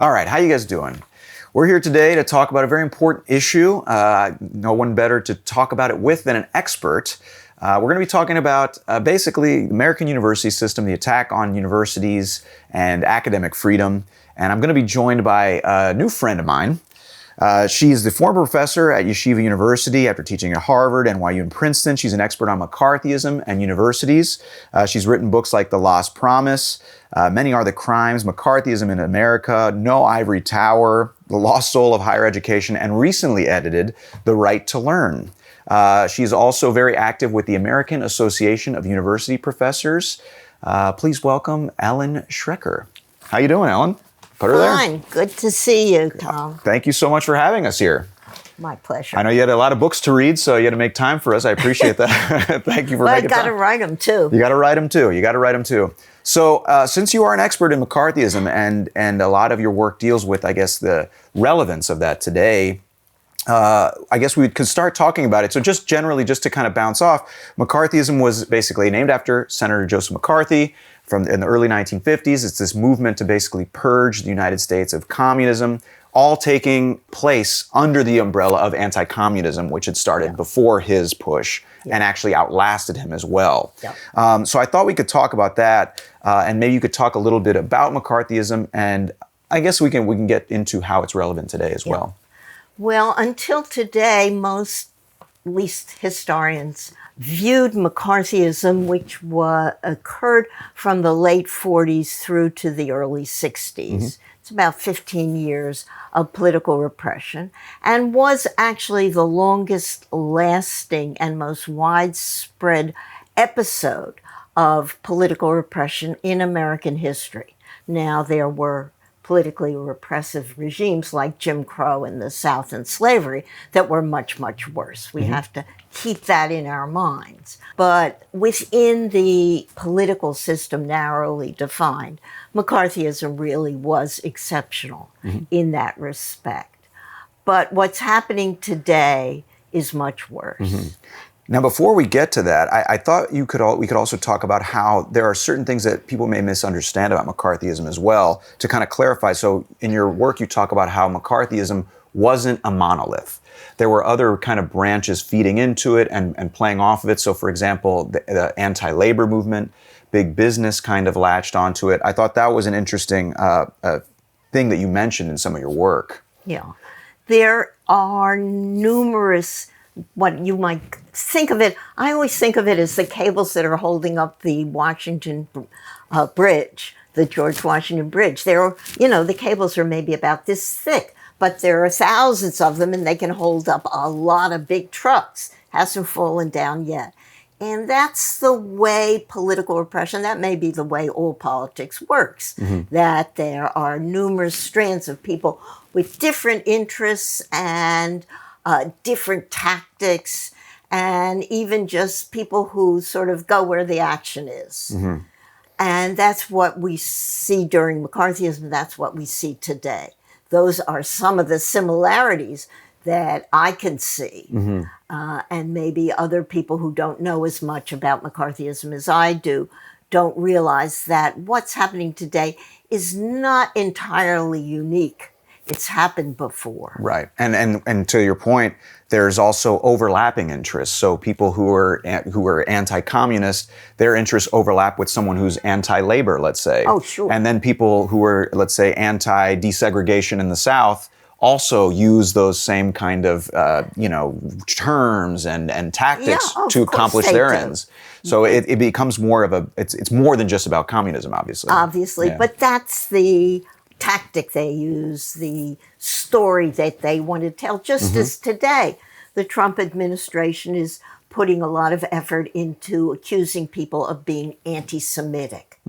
All right, how you guys doing? We're here today to talk about a very important issue. No one better to talk about it with than an expert. We're going to be talking about basically the American university system, the attack on universities and academic freedom. And I'm going to be joined by a new friend of mine. She's the former professor at Yeshiva University after teaching at Harvard, NYU, and Princeton. She's an expert on McCarthyism and universities. She's written books like The Lost Promise, Many Are the Crimes, McCarthyism in America, No Ivory Tower, The Lost Soul of Higher Education, and recently edited The Right to Learn. She's also very active with the American Association of University Professors. Please welcome Ellen Schrecker. How you doing, Ellen? Put her there. Fine. Good to see you, Tom. Thank you so much for having us here. My pleasure. I know you had a lot of books to read, so you had to make time for us. I appreciate that. Thank you for making time. But I got to write them, too. You got to write them, too. So since you are an expert in McCarthyism and a lot of your work deals with, I guess, the relevance of that today, I guess we could start talking about it. So just generally, just to kind of bounce off, McCarthyism was basically named after Senator Joseph McCarthy in the early 1950s. It's this movement to basically purge the United States of communism, all taking place under the umbrella of anti-communism, which had started before his push and actually outlasted him as well. So I thought we could talk about that, and maybe you could talk a little bit about McCarthyism, and I guess we can get into how it's relevant today as well. Well, until today, most, at least historians, viewed McCarthyism, which occurred from the late 40s through to the early 60s. It's about 15 years of political repression, and was actually the longest lasting and most widespread episode of political repression in American history. Now, there were politically repressive regimes like Jim Crow in the South and slavery that were much, much worse. We have to keep that in our minds. But within the political system narrowly defined, McCarthyism really was exceptional in that respect. But what's happening today is much worse. Now, before we get to that, I thought we could also talk about how there are certain things that people may misunderstand about McCarthyism as well, to kind of clarify. So in your work, you talk about how McCarthyism wasn't a monolith. There were other kind of branches feeding into it and playing off of it. So, for example, the anti-labor movement, big business kind of latched onto it. I thought that was an interesting thing that you mentioned in some of your work. Yeah. There are numerous, what you might think of it, I always think of it as the cables that are holding up the Washington Bridge, the George Washington Bridge. The cables are maybe about this thick, but there are thousands of them and they can hold up a lot of big trucks. Hasn't fallen down yet. And that's the way political repression, that may be the way all politics works, that there are numerous strands of people with different interests and different tactics, and even just people who sort of go where the action is. And that's what we see during McCarthyism. That's what we see today. Those are some of the similarities that I can see. And maybe other people who don't know as much about McCarthyism as I do don't realize that what's happening today is not entirely unique. It's happened before. Right. And to your point, there's also overlapping interests. So people who are anti-communist, their interests overlap with someone who's anti-labor, let's say. Oh, sure. And then people who are, let's say, anti-desegregation in the South also use those same kind of, terms and tactics to accomplish their ends. So it becomes more of it's more than just about communism, obviously. Obviously, but that's the tactic they use, the story that they want to tell, just as today. The Trump administration is putting a lot of effort into accusing people of being anti-Semitic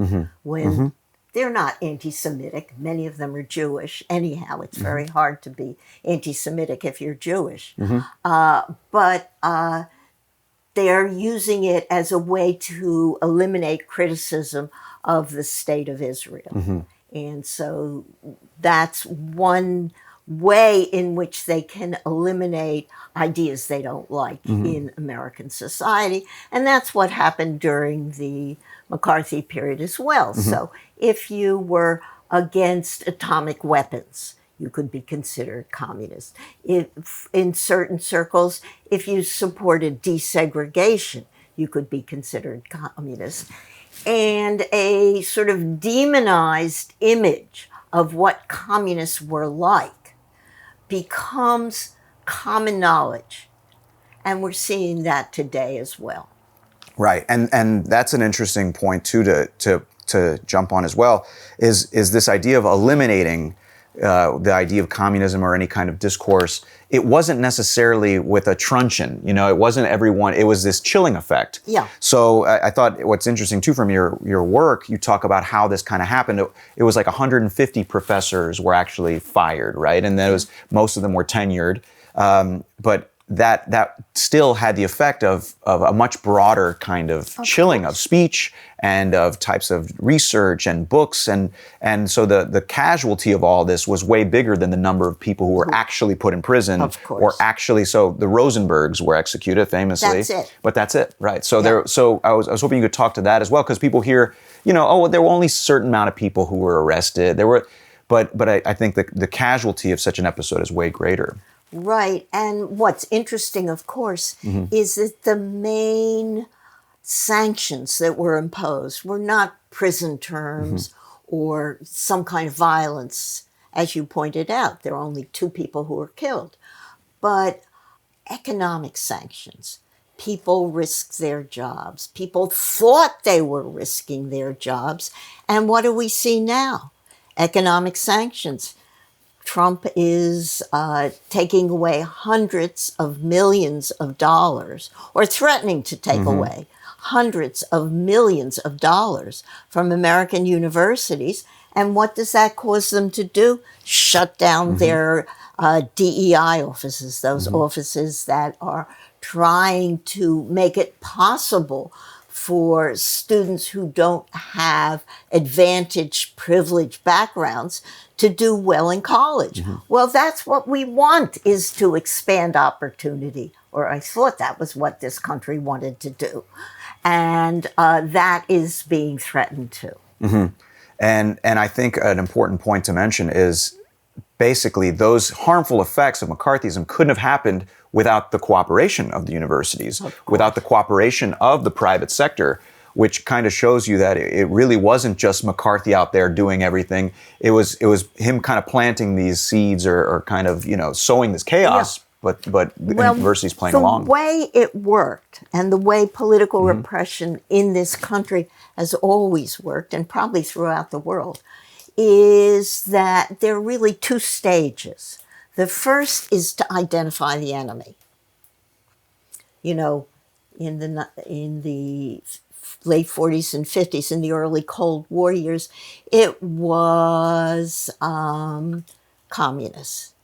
when they're not anti-Semitic. Many of them are Jewish. Anyhow, it's very hard to be anti-Semitic if you're Jewish. But they're using it as a way to eliminate criticism of the state of Israel. And so that's one way in which they can eliminate ideas they don't like in American society. And that's what happened during the McCarthy period as well. So if you were against atomic weapons, you could be considered communist. If, in certain circles, if you supported desegregation, you could be considered communist. And a sort of demonized image of what communists were like becomes common knowledge. And we're seeing that today as well. Right, and that's an interesting point too to jump on as well. Is this idea of eliminating the idea of communism or any kind of discourse? It wasn't necessarily with a truncheon, it wasn't everyone. It was this chilling effect. Yeah. So I thought what's interesting too from your work, you talk about how this kind of happened. It was like 150 professors were actually fired, right? And then most of them were tenured, but that still had the effect of a much broader kind of chilling of speech and of types of research and books. And so the casualty of all this was way bigger than the number of people who were actually put in prison. Of course. Or actually, so the Rosenbergs were executed famously. That's it. But that's it, right? So I was hoping you could talk to that as well, because people hear, oh, there were only a certain amount of people who were arrested. But I think the casualty of such an episode is way greater. Right. And what's interesting, of course, is that the main sanctions that were imposed were not prison terms or some kind of violence. As you pointed out, there are only 2 people who were killed. But economic sanctions. People risked their jobs. People thought they were risking their jobs. And what do we see now? Economic sanctions. Trump is taking away hundreds of millions of dollars, or threatening to take away hundreds of millions of dollars from American universities. And what does that cause them to do? Shut down their DEI offices, those offices that are trying to make it possible for students who don't have advantaged, privileged backgrounds to do well in college. Well, that's what we want, is to expand opportunity, or I thought that was what this country wanted to do. And that is being threatened too. And I think an important point to mention is basically those harmful effects of McCarthyism couldn't have happened without the cooperation of the universities, without the cooperation of the private sector, which kind of shows you that it really wasn't just McCarthy out there doing everything. It was him kind of planting these seeds or kind of, sowing this chaos, but the universities playing along. The way it worked and the way political repression in this country has always worked, and probably throughout the world, is that there are really 2 stages. The first is to identify the enemy. In the late 40s and 50s, in the early Cold War years, it was communists,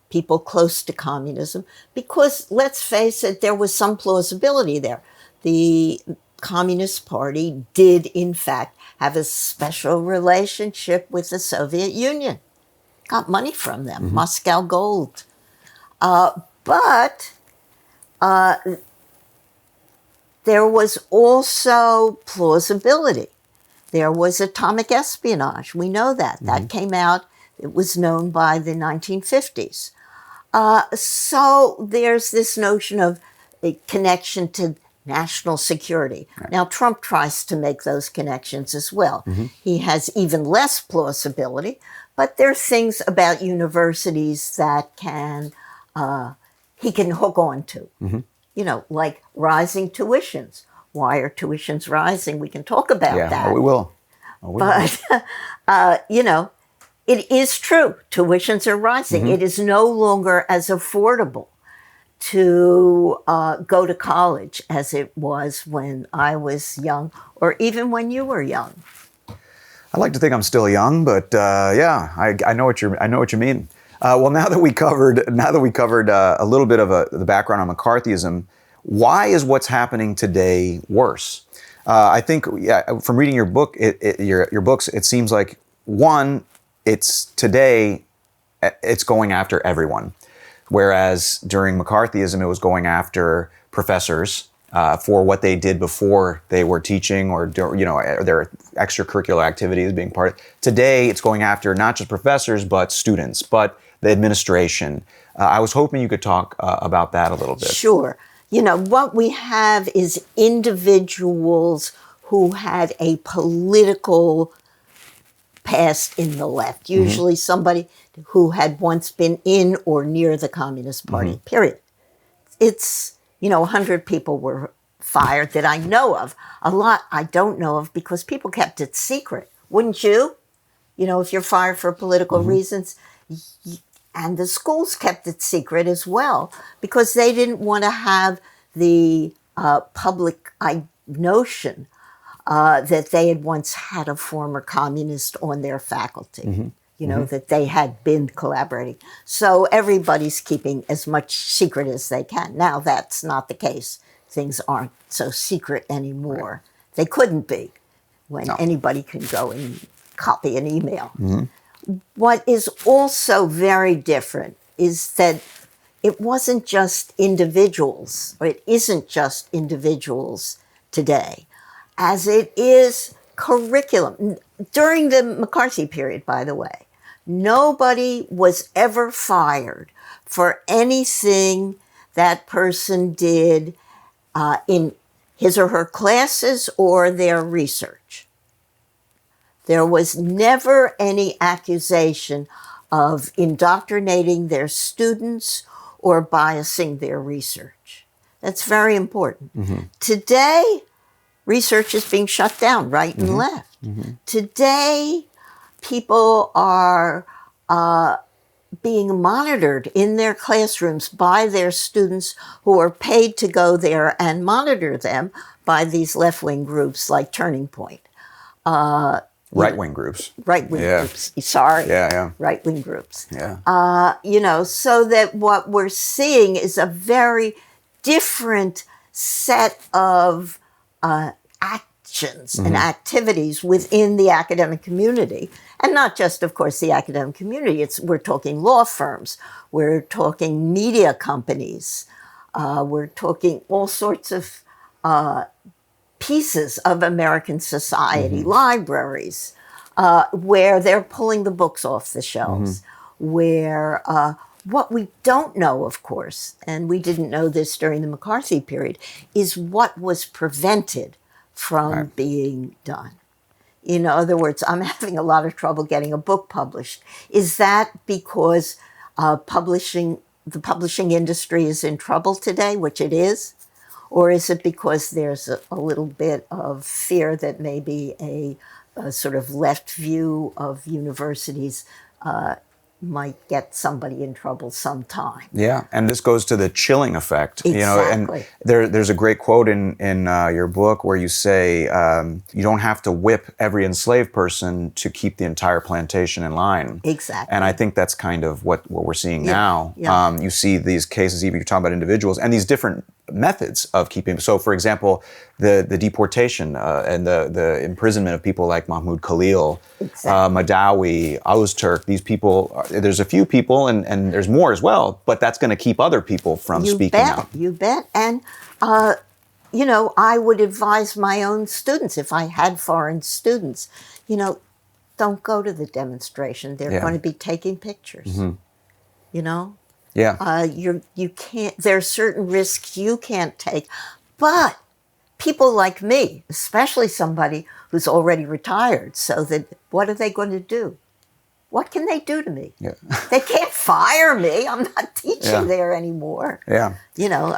people close to communism, because let's face it, there was some plausibility there. The Communist Party did, in fact, have a special relationship with the Soviet Union. Got money from them, Moscow gold. But there was also plausibility. There was atomic espionage. We know that. That came out. It was known by the 1950s. So there's this notion of a connection to national security. Right. Now, Trump tries to make those connections as well. He has even less plausibility, but there are things about universities that he can hook on to. Like rising tuitions. Why are tuitions rising? We can talk about that. Yeah, we will. But, it is true. Tuitions are rising. It is no longer as affordable to go to college as it was when I was young, or even when you were young. I like to think I'm still young, but I know what you mean. Well, now that we covered a little bit of the background on McCarthyism, why is what's happening today worse? I think, from reading your book, your books, it seems like one, it's going after everyone, whereas during McCarthyism it was going after professors for what they did before they were teaching or their extracurricular activities being part. Today, it's going after not just professors, but students, but the administration. I was hoping you could talk about that a little bit. Sure. What we have is individuals who had a political past in the left, usually somebody who had once been in or near the Communist Party, period. It's, 100 people were fired that I know of. A lot I don't know of because people kept it secret. Wouldn't you? If you're fired for political reasons. And the schools kept it secret as well because they didn't want to have the public notion that they had once had a former communist on their faculty, that they had been collaborating. So everybody's keeping as much secret as they can. Now that's not the case. Things aren't so secret anymore. Right. They couldn't be when anybody can go and copy an email. What is also very different is that it wasn't just individuals, or it isn't just individuals today, as it is curriculum. During the McCarthy period, by the way, nobody was ever fired for anything that person did in his or her classes or their research. There was never any accusation of indoctrinating their students or biasing their research. That's very important. Today, research is being shut down right and left. Today, people are being monitored in their classrooms by their students who are paid to go there and monitor them by these left-wing groups like Turning Point. Right-wing groups. Right-wing groups. Sorry. Right-wing groups. So that what we're seeing is a very different set of actions and activities within the academic community. And not just, of course, the academic community. We're talking law firms. We're talking media companies. We're talking all sorts of pieces of American society, libraries, where they're pulling the books off the shelves, where what we don't know, of course, and we didn't know this during the McCarthy period, is what was prevented from being done. In other words, I'm having a lot of trouble getting a book published. Is that because the publishing industry is in trouble today, which it is? Or is it because there's a little bit of fear that maybe a sort of left view of universities might get somebody in trouble sometime? Yeah, and this goes to the chilling effect. Exactly. And there's a great quote in your book where you say you don't have to whip every enslaved person to keep the entire plantation in line. Exactly. And I think that's kind of what we're seeing now. You see these cases, even you're talking about individuals, and these different methods of keeping. So, for example, the deportation and the imprisonment of people like Mahmoud Khalil, Madawi, Ozturk. These people, there's a few people, and there's more as well. But that's going to keep other people from speaking out. You bet. And I would advise my own students, if I had foreign students, don't go to the demonstration. They're going to be taking pictures. You can't, there are certain risks you can't take. But people like me, especially somebody who's already retired, so that what are they going to do? What can they do to me? They can't fire me. I'm not teaching there anymore. Are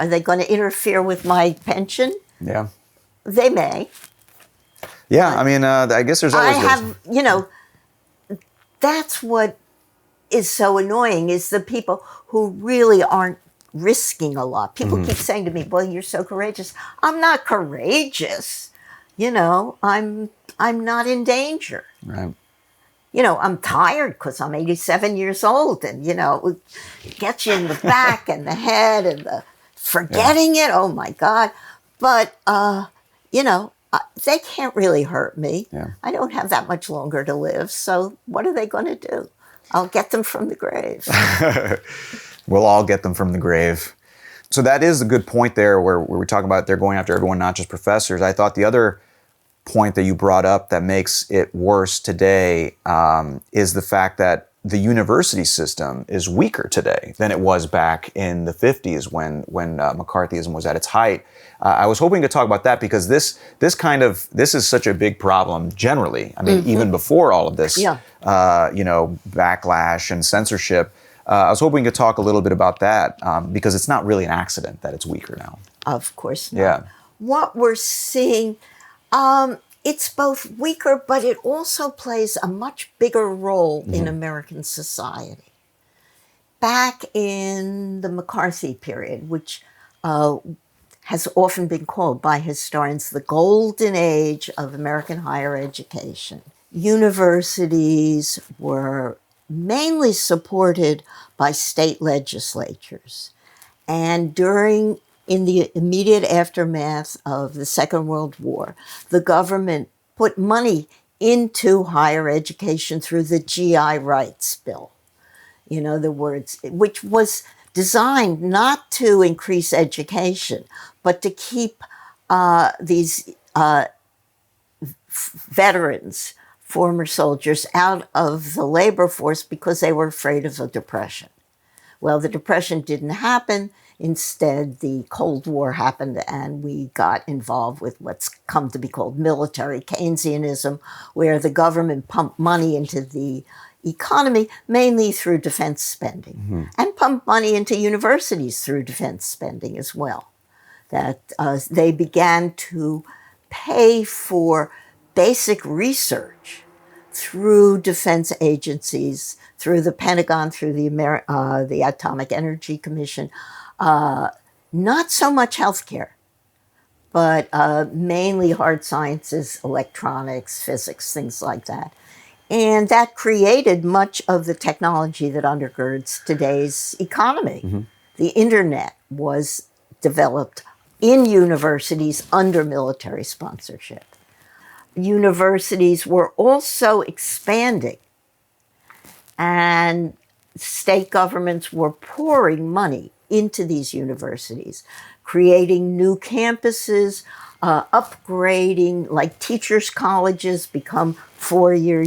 they going to interfere with my pension? They may. I guess there's always that's what is so annoying, is the people who really aren't risking a lot. People keep saying to me, well, you're so courageous. I'm not courageous. I'm not in danger. Right. I'm tired because I'm 87 years old, and, it gets you in the back and the head and the forgetting it. Oh my God. But, they can't really hurt me. I don't have that much longer to live. So what are they going to do? I'll get them from the grave. We'll all get them from the grave. So that is a good point there where we're talking about they're going after everyone, not just professors. I thought the other point that you brought up that makes it worse today is the fact that the university system is weaker today than it was back in the 50s when McCarthyism was at its height. I was hoping to talk about that because this is such a big problem generally. I mean, even before all of this, backlash and censorship. I was hoping to talk a little bit about that because it's not really an accident that it's weaker now. Of course not. Yeah. What we're seeing, it's both weaker, but it also plays a much bigger role in American society. Back in the McCarthy period, which has often been called by historians the golden age of American higher education, universities were mainly supported by state legislatures. And in the immediate aftermath of the Second World War, the government put money into higher education through the GI Rights Bill. In other words, which was designed not to increase education, but to keep these veterans, former soldiers, out of the labor force because they were afraid of the Depression. Well, the Depression didn't happen. Instead, the Cold War happened and we got involved with what's come to be called military Keynesianism, where the government pumped money into the economy mainly through defense spending and pumped money into universities through defense spending as well. That they began to pay for basic research through defense agencies, through the Pentagon, through the Atomic Energy Commission. Not so much healthcare, but mainly hard sciences, electronics, physics, things like that. And that created much of the technology that undergirds today's economy. The internet was developed in universities under military sponsorship. Universities were also expanding, and state governments were pouring money into these universities, creating new campuses, upgrading, like teachers' colleges become four-year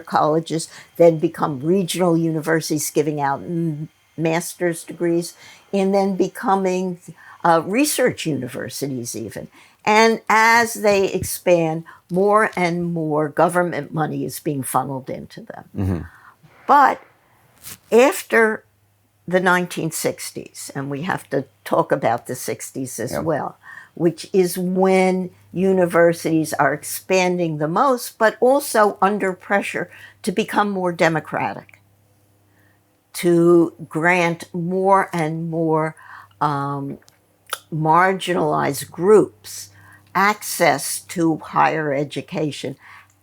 colleges, then become regional universities giving out master's degrees, and then becoming research universities even. And as they expand, more and more government money is being funneled into them. But after the 1960s, and we have to talk about the 60s as well, which is when universities are expanding the most, but also under pressure to become more democratic, to grant more and more marginalized groups access to higher education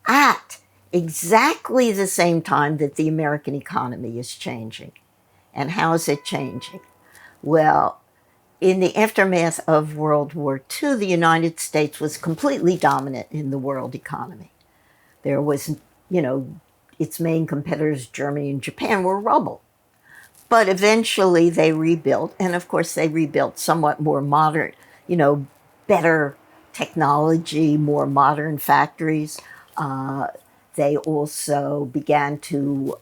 at exactly the same time that the American economy is changing. And how is it changing? Well, in the aftermath of World War II, the United States was completely dominant in the world economy. There was, its main competitors, Germany and Japan, were rubble. But eventually they rebuilt, and of course they rebuilt somewhat more modern, better technology, more modern factories. They also began to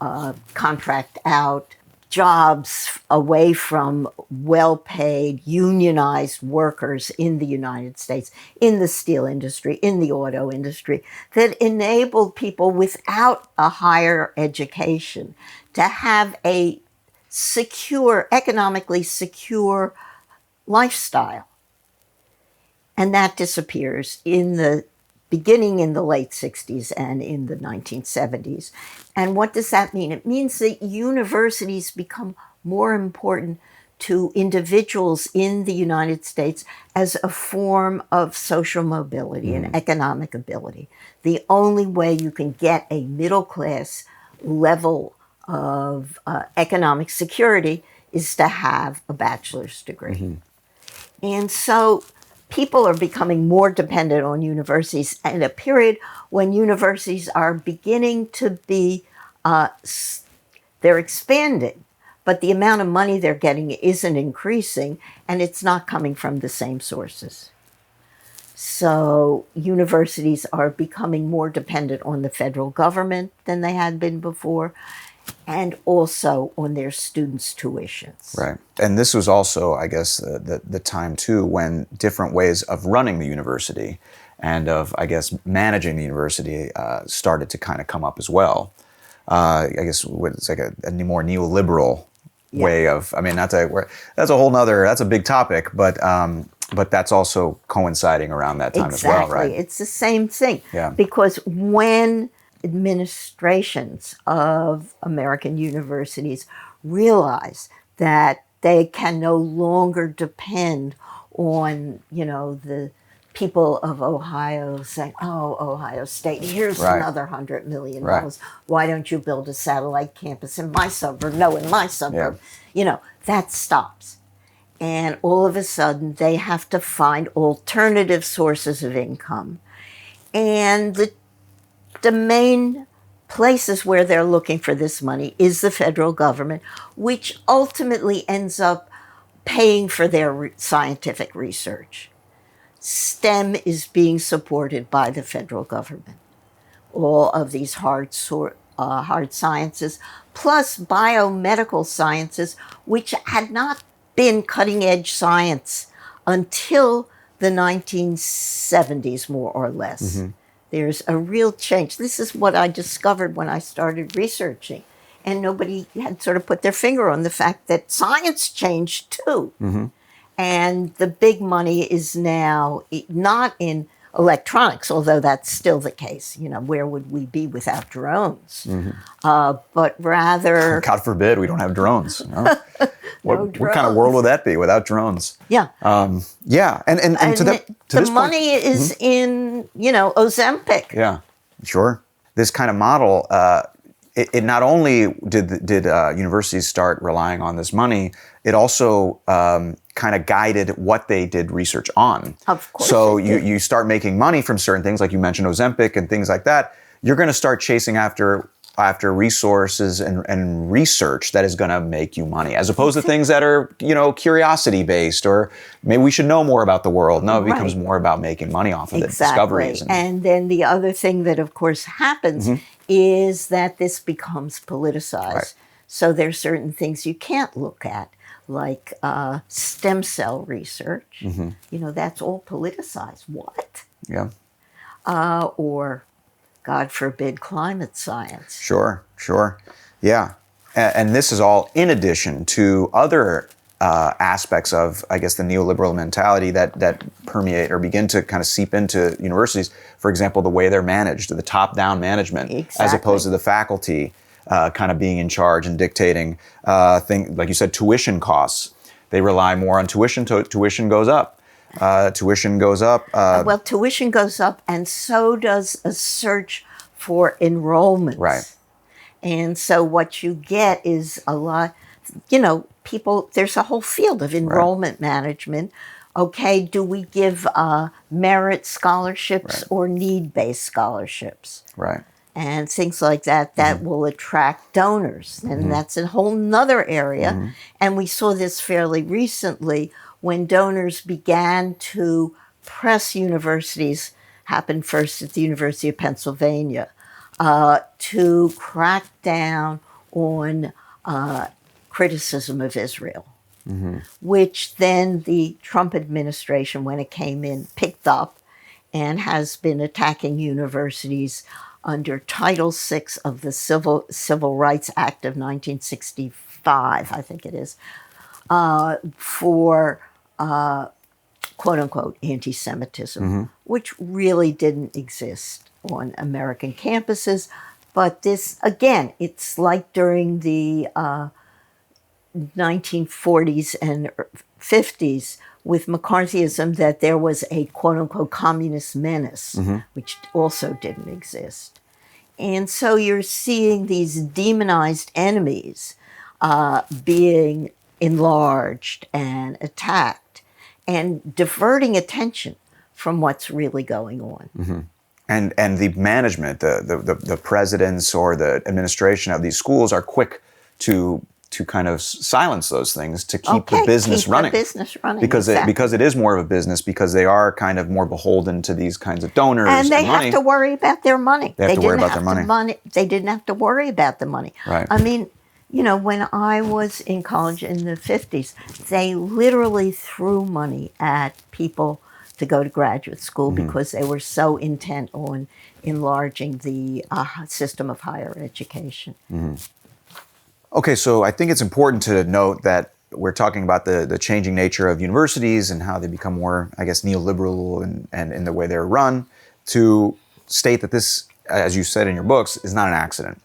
contract out jobs away from well-paid, unionized workers in the United States, in the steel industry, in the auto industry, that enabled people without a higher education to have a secure, economically secure lifestyle. And that disappears beginning in the late 60s and in the 1970s. And what does that mean? It means that universities become more important to individuals in the United States as a form of social mobility and economic ability. The only way you can get a middle class level of economic security is to have a bachelor's degree. And so people are becoming more dependent on universities in a period when universities are beginning to be, they're expanding, but the amount of money they're getting isn't increasing, and it's not coming from the same sources. So universities are becoming more dependent on the federal government than they had been before, and also on their students' tuitions. Right. And this was also, I guess, the time, too, when different ways of running the university and of, I guess, managing the university started to kind of come up as well. I guess it's like a more neoliberal way of, I mean, that's a whole nother, that's a big topic, but that's also coinciding around that time as well, right? Exactly. It's the same thing. Yeah. Because when administrations of American universities realize that they can no longer depend on, the people of Ohio saying, oh, Ohio State, here's another $100 million. Right. Why don't you build a satellite campus in my suburb? No, in my suburb. That stops. And all of a sudden, they have to find alternative sources of income. And the main places where they're looking for this money is the federal government, which ultimately ends up paying for their scientific research. STEM is being supported by the federal government. All of these hard sciences, plus biomedical sciences, which had not been cutting-edge science until the 1970s, more or less. Mm-hmm. There's a real change. This is what I discovered when I started researching. And nobody had sort of put their finger on the fact that science changed too. Mm-hmm. And the big money is now not in electronics, although that's still the case. Where would we be without drones? Mm-hmm. But rather... God forbid we don't have drones. What kind of world would that be without drones? Yeah. Yeah. And to the this money point, is in, Ozempic. Yeah, sure. This kind of model, it not only did universities start relying on this money, it also kind of guided what they did research on. Of course. So you start making money from certain things, like you mentioned Ozempic and things like that. You're going to start chasing after resources and research that is going to make you money, as opposed to things that are, curiosity based, or maybe we should know more about the world. No, it becomes more about making money off of it, discoveries. And then the other thing that, of course, happens is that this becomes politicized. Right. So there's certain things you can't look at, like stem cell research. Mm-hmm. That's all politicized. What? Yeah. Or, God forbid, climate science. Sure. Yeah. And this is all in addition to other aspects of, I guess, the neoliberal mentality that permeate or begin to kind of seep into universities. For example, the way they're managed, the top-down management, as opposed to the faculty kind of being in charge and dictating things, like you said, tuition costs. They rely more on tuition. Tuition goes up. Tuition goes up. Well, tuition goes up, and so does a search for enrollments. Right. And so what you get is a lot, people, there's a whole field of enrollment management. Okay, do we give merit scholarships or need-based scholarships? Right. And things like that will attract donors. And that's a whole nother area. And we saw this fairly recently when donors began to press universities, happened first at the University of Pennsylvania, to crack down on criticism of Israel, which then the Trump administration, when it came in, picked up and has been attacking universities under Title VI of the Civil Rights Act of 1965, I think it is, for quote-unquote anti-Semitism, which really didn't exist on American campuses. But this, again, it's like during the 1940s and 50s with McCarthyism, that there was a quote-unquote communist menace, which also didn't exist. And so you're seeing these demonized enemies being enlarged and attacked and diverting attention from what's really going on. And the management, the presidents or the administration of these schools are quick to to kind of silence those things to keep the business running. Because it is more of a business, because they are kind of more beholden to these kinds of donors and money. have to worry about their money. They have to worry about their money. They didn't have to worry about the money. Right. I mean, when I was in college in the 50s, they literally threw money at people to go to graduate school because they were so intent on enlarging the system of higher education. Okay, so I think it's important to note that we're talking about the changing nature of universities and how they become more, I guess, neoliberal and in the way they're run, to state that this, as you said in your books, is not an accident.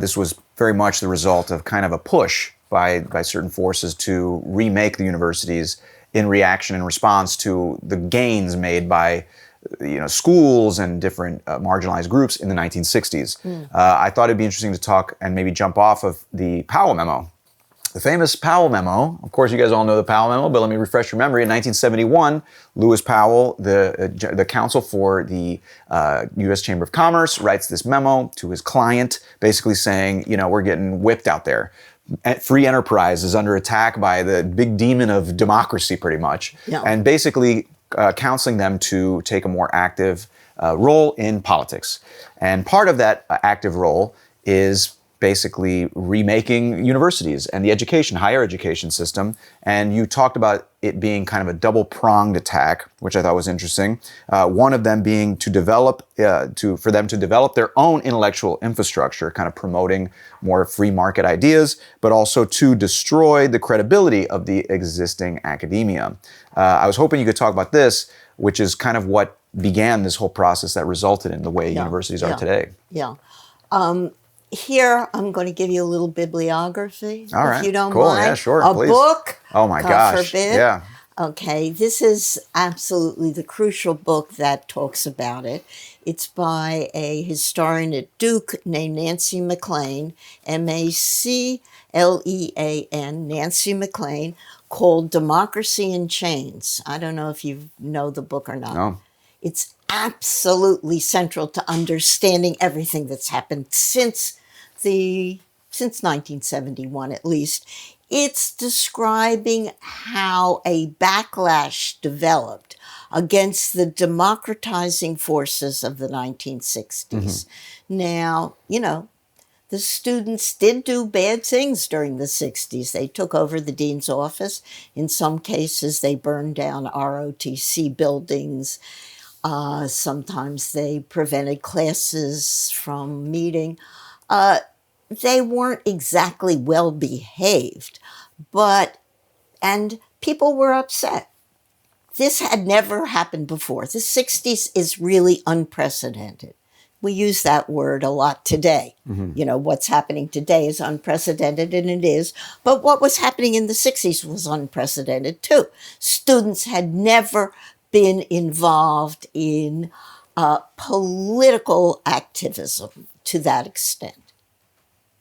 This was very much the result of kind of a push by certain forces to remake the universities in reaction and response to the gains made by schools and different marginalized groups in the 1960s. I thought it'd be interesting to talk and maybe jump off of the Powell memo. The famous Powell memo, of course you guys all know the Powell memo, but let me refresh your memory. In 1971, Lewis Powell, the counsel for the U.S. Chamber of Commerce, writes this memo to his client, basically saying, we're getting whipped out there. Free enterprise is under attack by the big demon of democracy, pretty much. Yeah. And basically counseling them to take a more active role in politics. And part of that active role is basically remaking universities and the higher education system. And you talked about it being kind of a double-pronged attack, which I thought was interesting. One of them being for them to develop their own intellectual infrastructure, kind of promoting more free market ideas, but also to destroy the credibility of the existing academia. I was hoping you could talk about this, which is kind of what began this whole process that resulted in the way universities are today. Yeah. Here, I'm going to give you a little bibliography, all right, if you don't cool. mind. Yeah, sure, a please. book. Oh my gosh. Forbid. Yeah. Okay, this is absolutely the crucial book that talks about it. It's by a historian at Duke named Nancy McLean, MacLean, Nancy McLean, called Democracy in Chains. I don't know if you know the book or not. No. It's absolutely central to understanding everything that's happened since 1971 at least. It's describing how a backlash developed against the democratizing forces of the 1960s. Now, the students did do bad things during the 60s. They took over the dean's office. In some cases, they burned down ROTC buildings. Sometimes they prevented classes from meeting. They weren't exactly well behaved, and people were upset. This had never happened before. The 60s is really unprecedented. We use that word a lot today. What's happening today is unprecedented, and it is. But what was happening in the 60s was unprecedented too. Students had never been involved in political activism to that extent.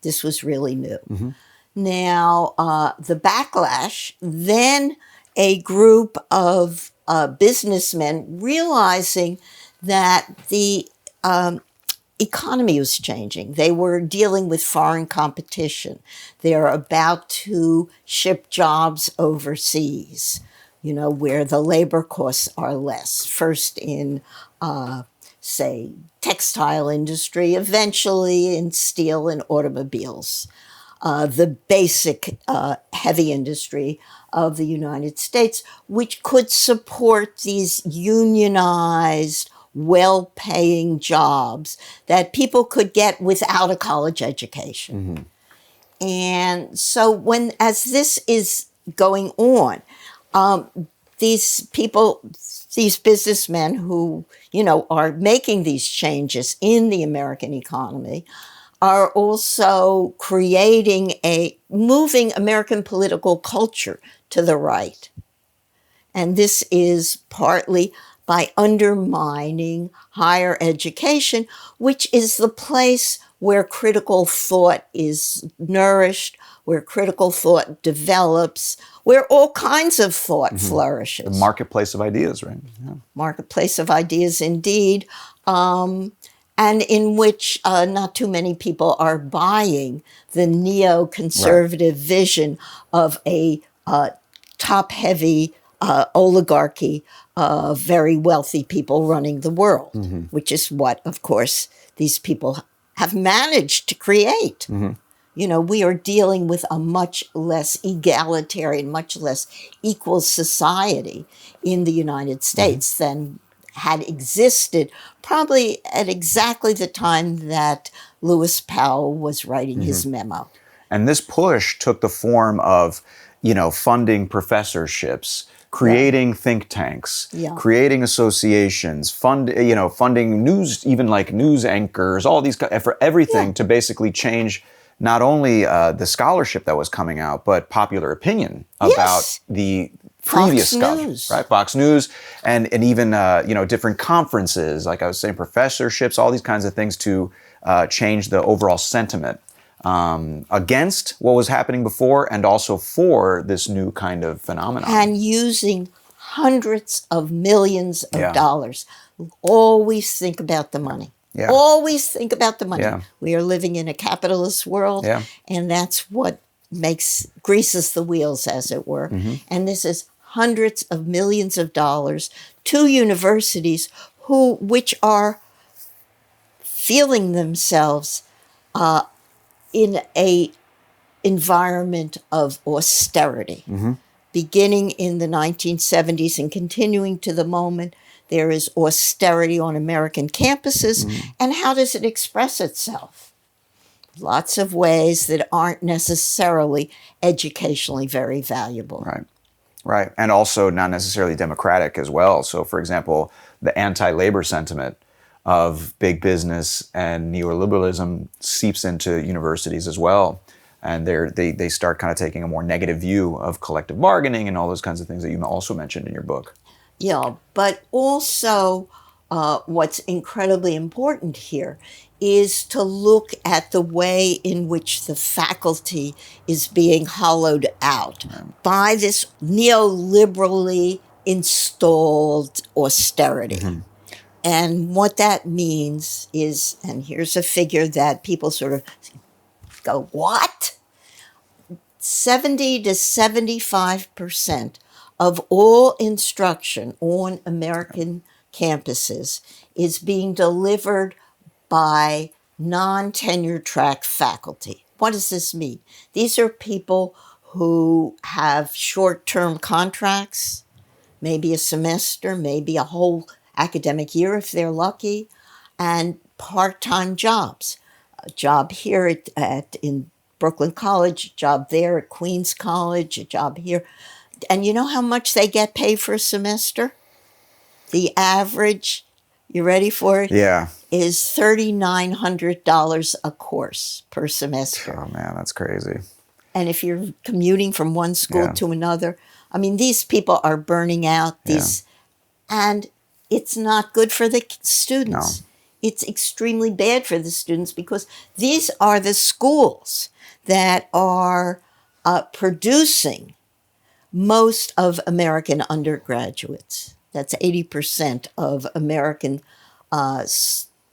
This was really new. Now, the backlash, then a group of businessmen realizing that the economy was changing. They were dealing with foreign competition. They're about to ship jobs overseas, where the labor costs are less. First in, say, textile industry, eventually in steel and automobiles. The basic heavy industry of the United States, which could support these unionized, well-paying jobs that people could get without a college education. And so as this is going on, these businessmen who, are making these changes in the American economy are also moving American political culture to the right. And this is partly by undermining higher education, which is the place where critical thought is nourished, where critical thought develops, where all kinds of thought flourishes. The marketplace of ideas, right? Yeah. Marketplace of ideas, indeed. and in which not too many people are buying the neoconservative vision of a top-heavy oligarchy of very wealthy people running the world, which is what, of course, these people have managed to create. You know, we are dealing with a much less egalitarian, much less equal society in the United States than had existed probably at exactly the time that Lewis Powell was writing his memo. And this push took the form of, funding professorships, creating think tanks, creating associations, funding news, even like news anchors, all these for everything to basically change not only the scholarship that was coming out, but popular opinion about the previous stuff, right? Fox News, and even different conferences, like I was saying, professorships, all these kinds of things to change the overall sentiment against what was happening before, and also for this new kind of phenomenon. And using hundreds of millions of dollars. Always think about the money. Yeah. Always think about the money. Yeah. We are living in a capitalist world, and that's what greases the wheels, as it were. And this is hundreds of millions of dollars to universities which are feeling themselves in a environment of austerity, beginning in the 1970s and continuing to the moment. There is austerity on American campuses. And how does it express itself? Lots of ways that aren't necessarily educationally very valuable. Right. And also not necessarily democratic as well. So, for example, the anti-labor sentiment of big business and neoliberalism seeps into universities as well. And they start kind of taking a more negative view of collective bargaining and all those kinds of things that you also mentioned in your book. Yeah, but also what's incredibly important here is to look at the way in which the faculty is being hollowed out by this neoliberally installed austerity. And what that means is, and here's a figure that people sort of go, what? 70 to 75% of all instruction on American campuses is being delivered by non-tenure track faculty. What does this mean? These are people who have short-term contracts, maybe a semester, maybe a whole academic year if they're lucky, and part-time jobs. A job here in Brooklyn College, a job there at Queens College, a job here. And you know how much they get paid for a semester? The average, you ready for it? Yeah. Is $3,900 a course per semester. Oh man, that's crazy. And if you're commuting from one school to another, I mean, these people are burning out. And it's not good for the students. No. It's extremely bad for the students because these are the schools that are producing most of American undergraduates. That's 80% of American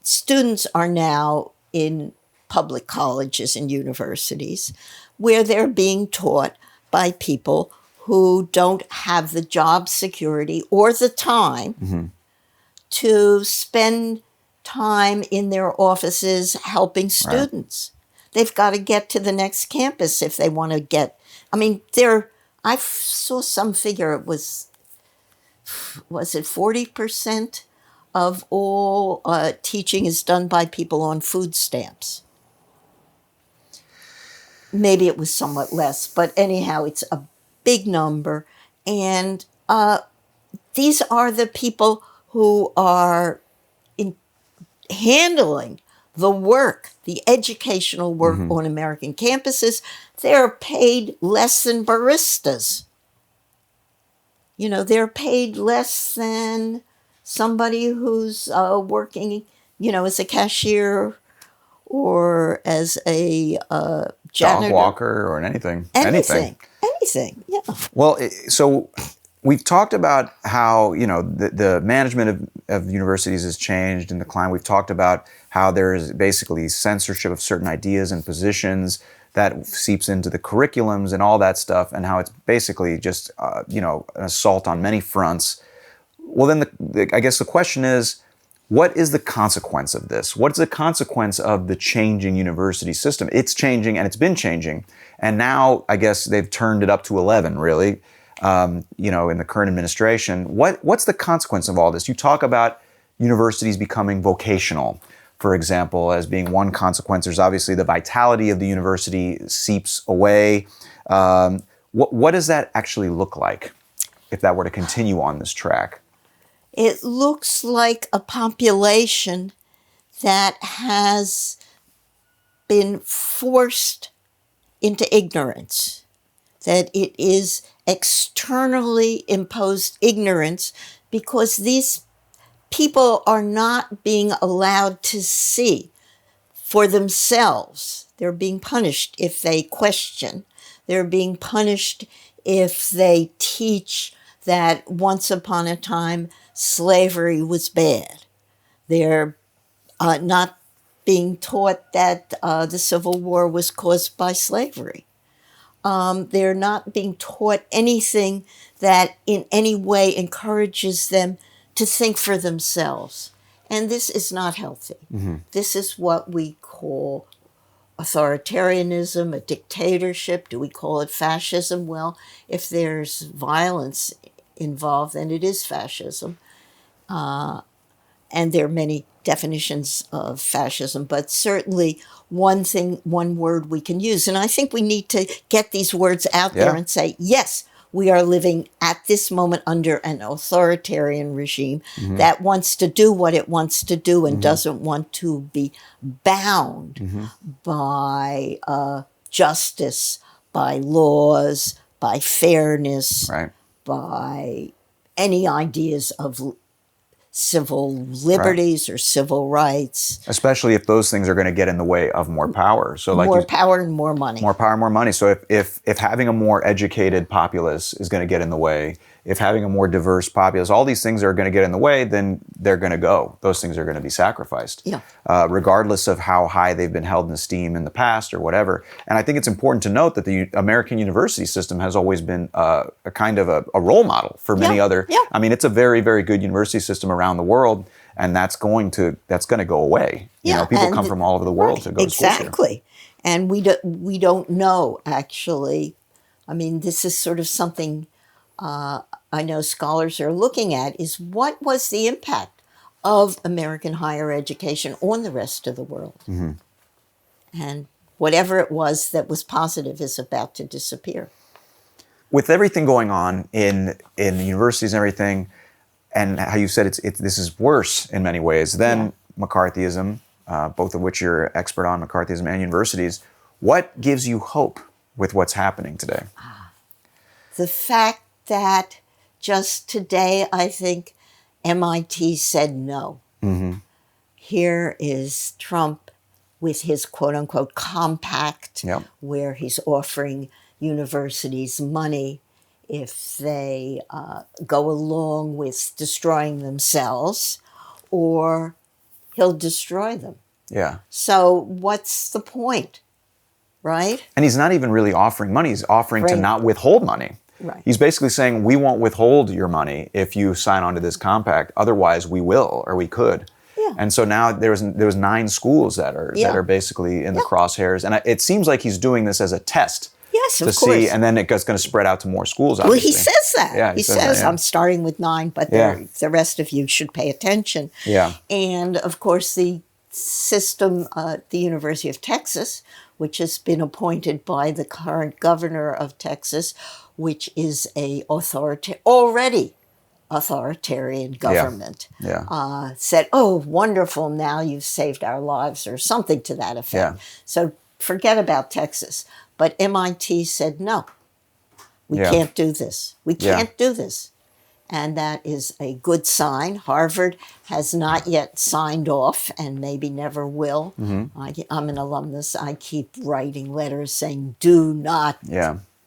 students are now in public colleges and universities where they're being taught by people who don't have the job security or the time to spend time in their offices helping students. They've got to get to the next campus if they want to get, I mean, I saw some figure, it was it 40% of all teaching is done by people on food stamps. Maybe it was somewhat less, but anyhow, it's a big number. And these are the people who are handling the work, the educational work on American campuses. They're paid less than baristas. You know, they're paid less than somebody who's working, as a cashier or as a janitor. Dog walker or anything. Anything, yeah. Well, so we've talked about how, the management of universities has changed in the climate. We've talked about how there is basically censorship of certain ideas and positions that seeps into the curriculums and all that stuff, and how it's basically just, an assault on many fronts. Well, then I guess the question is, what is the consequence of this? What's the consequence of the changing university system? It's changing, and it's been changing. And now, I guess they've turned it up to 11, really, in the current administration. What's the consequence of all this? You talk about universities becoming vocational, for example, as being one consequence. There's obviously the vitality of the university seeps away. What does that actually look like if that were to continue on this track? It looks like a population that has been forced into ignorance, that it is externally imposed ignorance because these people are not being allowed to see for themselves. They're being punished if they question. They're being punished if they teach that once upon a time slavery was bad. They're not being taught that the Civil War was caused by slavery. They're not being taught anything that in any way encourages them to think for themselves. And this is not healthy. Mm-hmm. This is what we call authoritarianism, a dictatorship. Do we call it fascism? Well, if there's violence involved, then it is fascism. And there are many definitions of fascism, but certainly one word we can use. And I think we need to get these words out there and say, yes, we are living at this moment under an authoritarian regime that wants to do what it wants to do and doesn't want to be bound by justice, by laws, by fairness, by any ideas of civil liberties or civil rights. Especially if those things are going to get in the way of more power. So more power and more money. More power and more money. So if having a more educated populace is going to get in the way, if having a more diverse populace, all these things are going to get in the way, then they're going to go. Those things are going to be sacrificed, regardless of how high they've been held in esteem in the past or whatever. And I think it's important to note that the American university system has always been a kind of a role model for many other. I mean, it's a very, very good university system around the world, and that's going to go away. People come from all over the world to go to school here. Exactly. And we don't know, actually. I mean, this is sort of something I know scholars are looking at, is what was the impact of American higher education on the rest of the world? And whatever it was that was positive is about to disappear. With everything going on in the universities and everything, and how you said this is worse in many ways than McCarthyism, both of which you're expert on, McCarthyism and universities, what gives you hope with what's happening today? The fact that just today, I think, MIT said no. Here is Trump with his quote-unquote compact, where he's offering universities money if they go along with destroying themselves, or he'll destroy them. So what's the point, right? And he's not even really offering money. He's offering to not withhold money. He's basically saying, we won't withhold your money if you sign on to this compact. Otherwise, we will, or we could. And so now there's 9 schools that are basically in the crosshairs. And it seems like he's doing this as a test. Yes, of to course. see, and then it's going to spread out to more schools, obviously. Well, he says that. Yeah, he says I'm starting with 9, but the rest of you should pay attention. And, of course, the system at the University of Texas, which has been appointed by the current governor of Texas, which is already authoritarian government, said, oh, wonderful, now you've saved our lives, or something to that effect. So forget about Texas. But MIT said, no, we can't do this. We can't do this. And that is a good sign. Harvard has not yet signed off, and maybe never will. I'm an alumnus. I keep writing letters saying, do not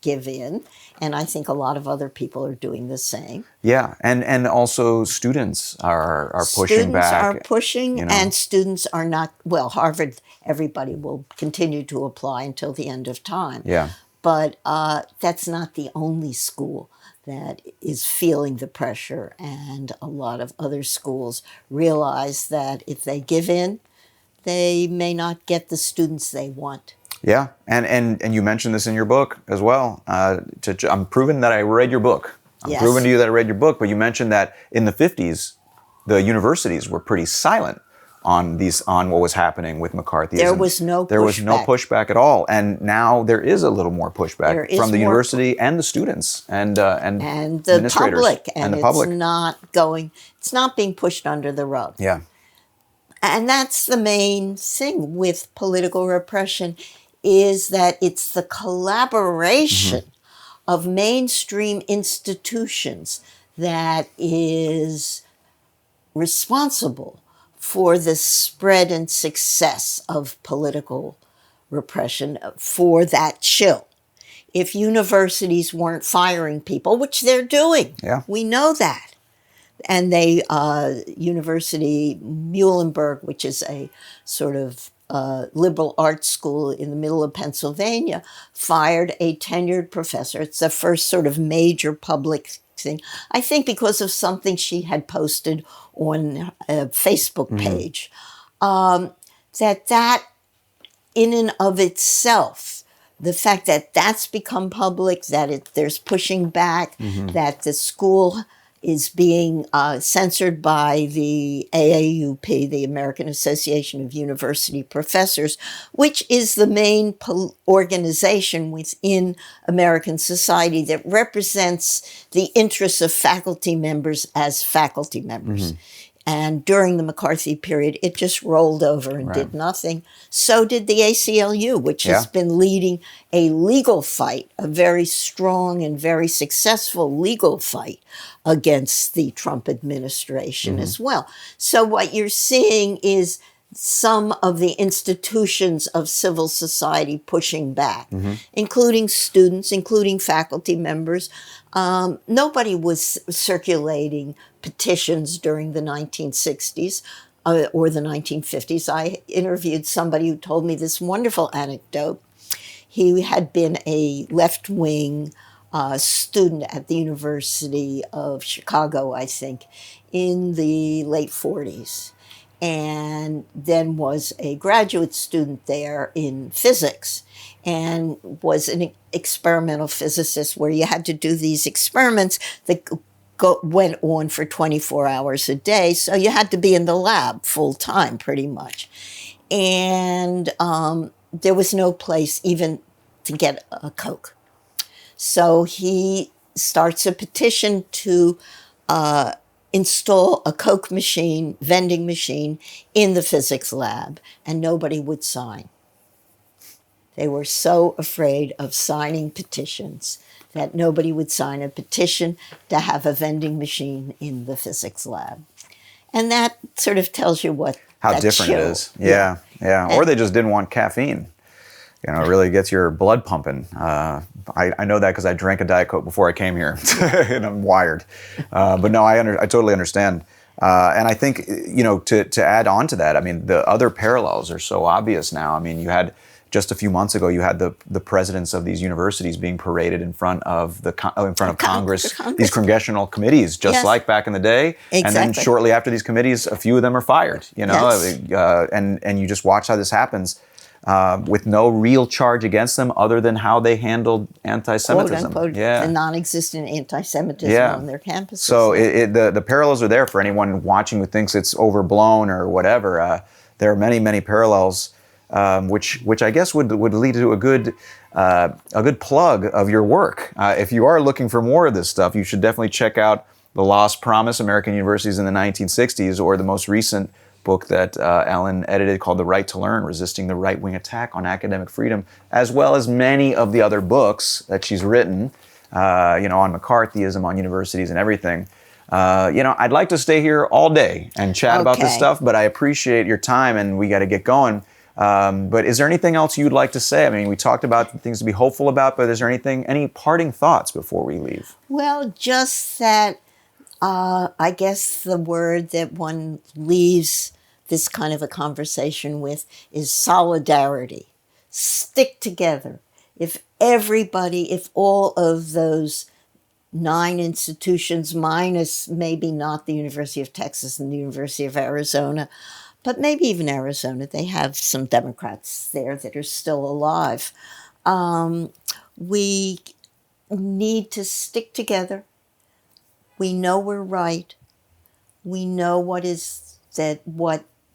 give in. And I think a lot of other people are doing the same. Yeah, and also students are pushing Students back. are pushing, you know. and students are not, well, Harvard, everybody will continue to apply until the end of time. Yeah. But that's not the only school that is feeling the pressure. And a lot of other schools realize that if they give in, they may not get the students they want. Yeah, and you mentioned this in your book as well. I'm proving that I read your book. I'm Yes. proving to you that I read your book, but you mentioned that in the 50s, the universities were pretty silent on what was happening with McCarthyism. There was no pushback at all, and now there is a little more pushback from the university and the students and the administrators public, and the public. It's not being pushed under the rug. Yeah. And that's the main thing with political repression, is that it's the collaboration of mainstream institutions that is responsible for the spread and success of political repression, for that chill. If universities weren't firing people, which they're doing, we know that. And University Muhlenberg, which is a sort of liberal arts school in the middle of Pennsylvania, fired a tenured professor. It's the first sort of major public thing, I think, because of something she had posted on a Facebook page. That in and of itself, the fact that that's become public, that there's pushing back, that the school is being censored by the AAUP, the American Association of University Professors, which is the main organization within American society that represents the interests of faculty members as faculty members. And during the McCarthy period, it just rolled over and did nothing. So did the ACLU, which has been leading a legal fight, a very strong and very successful legal fight against the Trump administration as well. So what you're seeing is some of the institutions of civil society pushing back, including students, including faculty members. Nobody was circulating petitions during the 1960s or the 1950s. I interviewed somebody who told me this wonderful anecdote. He had been a left-wing student at the University of Chicago, I think, in the late 40s, and then was a graduate student there in physics, and was an experimental physicist where you had to do these experiments that went on for 24 hours a day. So you had to be in the lab full time, pretty much. And there was no place even to get a Coke. So he starts a petition to install a Coke machine, vending machine, in the physics lab, and nobody would sign. They were so afraid of signing petitions that nobody would sign a petition to have a vending machine in the physics lab. And that sort of tells you how different it is. Yeah. Or they just didn't want caffeine. It really gets your blood pumping. I know that because I drank a Diet Coke before I came here, and I'm wired. But no, I totally understand. And I think, to add on to that, I mean, the other parallels are so obvious now. I mean, you had just a few months ago, you had the presidents of these universities being paraded in front of Congress, these congressional committees, just like back in the day. Exactly. And then shortly after these committees, a few of them are fired. And you just watch how this happens. With no real charge against them other than how they handled anti-Semitism. Quote, unquote, the non-existent anti-Semitism on their campuses. So the parallels are there for anyone watching who thinks it's overblown or whatever. There are many, many parallels, which I guess would lead to a good plug of your work. If you are looking for more of this stuff, you should definitely check out The Lost Promise, American Universities in the 1960s, or the most recent book that Ellen edited called The Right to Learn, Resisting the Right-Wing Attack on Academic Freedom, as well as many of the other books that she's written, on McCarthyism, on universities and everything. I'd like to stay here all day and chat about this stuff, but I appreciate your time and we got to get going. But is there anything else you'd like to say? I mean, we talked about things to be hopeful about, but is there any parting thoughts before we leave? Well, just that I guess the word that one leaves this kind of a conversation with is solidarity. Stick together. If all of those 9 institutions, minus maybe not the University of Texas and the University of Arizona, but maybe even Arizona, they have some Democrats there that are still alive. We need to stick together. We know we're right. We know what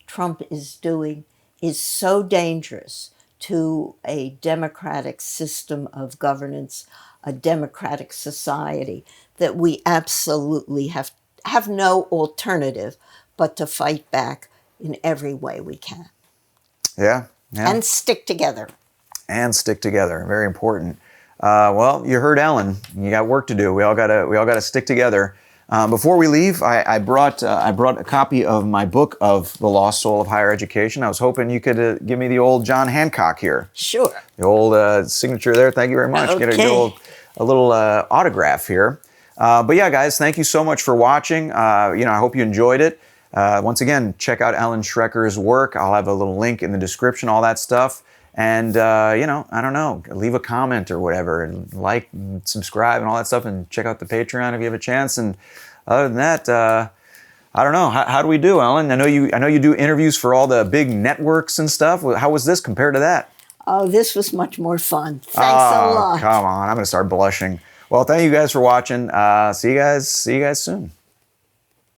Trump is doing is so dangerous to a democratic system of governance, a democratic society, that we absolutely have no alternative but to fight back in every way we can. Yeah. And stick together. And stick together. Very important. Well, you heard Ellen. You got work to do. We all gotta stick together. Before we leave, I brought a copy of my book of The Lost Soul of Higher Education. I was hoping you could give me the old John Hancock here. Sure. The old signature there. Thank you very much. Okay. Get a little autograph here. But yeah, guys, thank you so much for watching. I hope you enjoyed it. Once again, check out Ellen Schrecker's work. I'll have a little link in the description, all that stuff. And, I don't know, leave a comment or whatever, and like, and subscribe and all that stuff, and check out the Patreon if you have a chance. And other than that, I don't know, how do we do, Ellen? I know you do interviews for all the big networks and stuff. How was this compared to that? Oh, this was much more fun. Thanks a lot. Come on, I'm going to start blushing. Well, thank you guys for watching. See you guys soon.